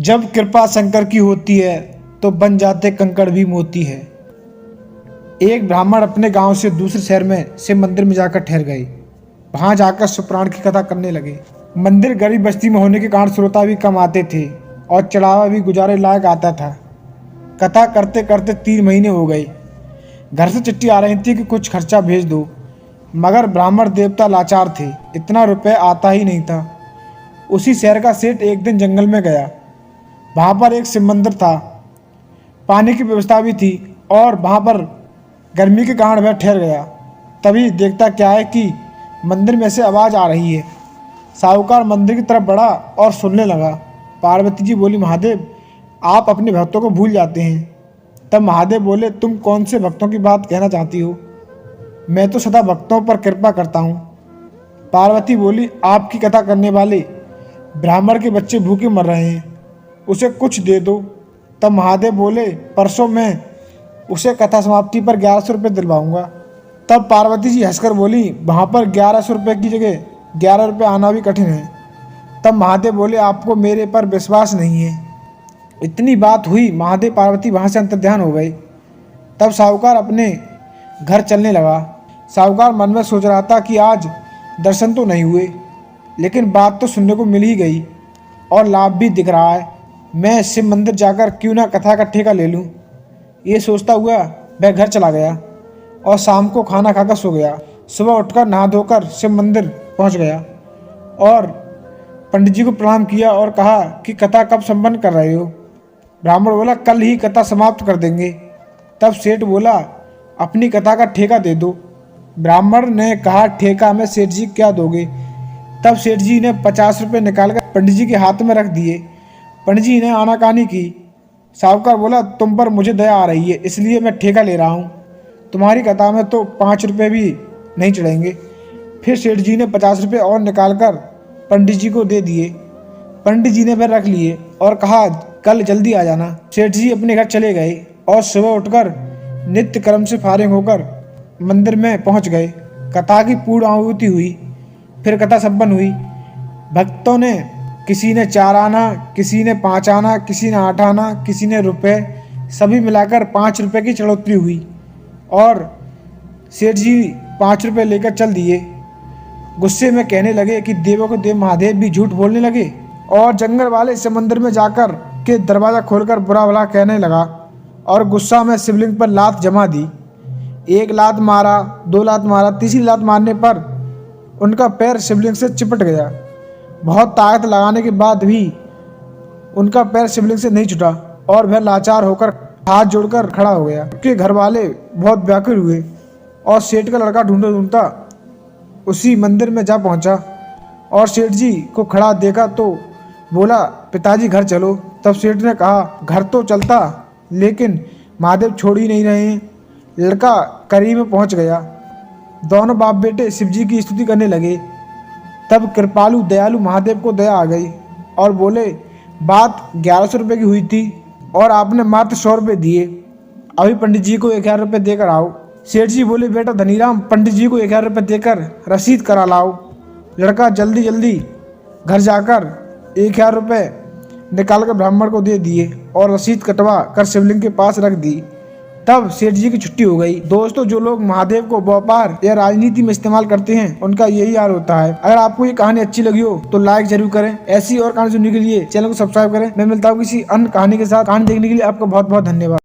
जब कृपा शंकर की होती है तो बन जाते कंकड़ भी मोती है। एक ब्राह्मण अपने गांव से दूसरे शहर में शिव मंदिर में जाकर ठहर गए। वहां जाकर शिवपुराण की कथा करने लगे। मंदिर गरीब बस्ती में होने के कारण श्रोता भी कम आते थे और चढ़ावा भी गुजारे लायक आता था। कथा करते करते 3 महीने हो गए। घर से चिट्ठी आ रही थी कि कुछ खर्चा भेज दो, मगर ब्राह्मण देवता लाचार थे, इतना रुपये आता ही नहीं था। उसी शहर का सेठ एक दिन जंगल में गया। वहाँ पर एक शिव मंदिर था, पानी की व्यवस्था भी थी और वहाँ पर गर्मी के कारण वह ठहर गया। तभी देखता क्या है कि मंदिर में से आवाज़ आ रही है। साहूकार मंदिर की तरफ बढ़ा और सुनने लगा। पार्वती जी बोली, महादेव आप अपने भक्तों को भूल जाते हैं। तब महादेव बोले, तुम कौन से भक्तों की बात कहना चाहती हो? मैं तो सदा भक्तों पर कृपा करता हूँ। पार्वती बोली, आपकी कथा करने वाले ब्राह्मण के बच्चे भूखे मर रहे हैं, उसे कुछ दे दो। तब महादेव बोले, परसों मैं उसे कथा समाप्ति पर 1100 रुपये दिलवाऊंगा। तब पार्वती जी हंसकर बोली, वहाँ पर 1100 रुपये की जगह 11 रुपये आना भी कठिन है। तब महादेव बोले, आपको मेरे पर विश्वास नहीं है। इतनी बात हुई, महादेव पार्वती वहाँ से अंतर्ध्यान हो गए। तब साहूकार अपने घर चलने लगा। साहूकार मन में सोच रहा था कि आज दर्शन तो नहीं हुए, लेकिन बात तो सुनने को मिल ही गई और लाभ भी दिख रहा है। मैं शिव मंदिर जाकर क्यों ना कथा का ठेका ले लूँ। ये सोचता हुआ वह घर चला गया और शाम को खाना खाकर सो गया। सुबह उठकर नहा धोकर शिव मंदिर पहुँच गया और पंडित जी को प्रणाम किया और कहा कि कथा कब संपन्न कर रहे हो? ब्राह्मण बोला, कल ही कथा समाप्त कर देंगे। तब सेठ बोला, अपनी कथा का ठेका दे दो। ब्राह्मण ने कहा, ठेका में सेठ जी क्या दोगे? तब सेठ जी ने 50 रुपये निकालकर पंडित जी के हाथ में रख दिए। पंडित जी ने आनाकानी की। साहूकार बोला, तुम पर मुझे दया आ रही है, इसलिए मैं ठेका ले रहा हूँ। तुम्हारी कथा में तो 5 रुपये भी नहीं चढ़ेंगे। फिर सेठ जी ने 50 रुपये और निकालकर पंडित जी को दे दिए। पंडित जी ने फिर रख लिए और कहा, कल जल्दी आ जाना। सेठ जी अपने घर चले गए और सुबह उठकर नित्य कर्म से फारिग होकर मंदिर में पहुंच गए। कथा की पूर्ण आहुति हुई। फिर कथा संपन्न हुई। भक्तों ने, किसी ने 4 आना, किसी ने 5 आना, किसी ने 8 आना, किसी ने रुपये, सभी मिलाकर 5 रुपये की चढ़ोतरी हुई और सेठ जी 5 रुपये लेकर चल दिए। गुस्से में कहने लगे कि देवों को देव महादेव भी झूठ बोलने लगे और जंगल वाले शिव मंदिर में जाकर के दरवाज़ा खोलकर बुरा भला कहने लगा और गुस्सा में शिवलिंग पर लात जमा दी। 1 लात मारा, 2 लात मारा, तीसरी लात मारने पर उनका पैर शिवलिंग से चिपट गया। बहुत ताकत लगाने के बाद भी उनका पैर शिवलिंग से नहीं छूटा और वह लाचार होकर हाथ जोड़कर खड़ा हो गया। उनके घर वाले बहुत व्याकुल हुए और सेठ का लड़का ढूंढता उसी मंदिर में जा पहुंचा और सेठ जी को खड़ा देखा तो बोला, पिताजी घर चलो। तब सेठ ने कहा, घर तो चलता, लेकिन महादेव छोड़ ही नहीं रहे हैं। लड़का करीब में पहुंच गया। दोनों बाप बेटे शिव जी की स्तुति करने लगे। तब कृपालु दयालु महादेव को दया आ गई और बोले, बात 1100 रुपये की हुई थी और आपने मात्र 100 रुपये दिए। अभी पंडित जी को 1000 रुपये देकर आओ। सेठ जी बोले, बेटा धनीराम, पंडित जी को 1000 रुपये देकर रसीद करा लाओ। लड़का जल्दी जल्दी घर जाकर 1000 रुपये निकाल कर ब्राह्मण को दे दिए और रसीद कटवा कर शिवलिंग के पास रख दी। तब सेठ जी की छुट्टी हो गई। दोस्तों, जो लोग महादेव को व्यापार या राजनीति में इस्तेमाल करते हैं, उनका यही हाल होता है। अगर आपको ये कहानी अच्छी लगी हो तो लाइक जरूर करें। ऐसी और कहानी सुनने के लिए चैनल को सब्सक्राइब करें। मैं मिलता हूँ किसी अन्य कहानी के साथ। कहानी देखने के लिए आपका बहुत बहुत धन्यवाद।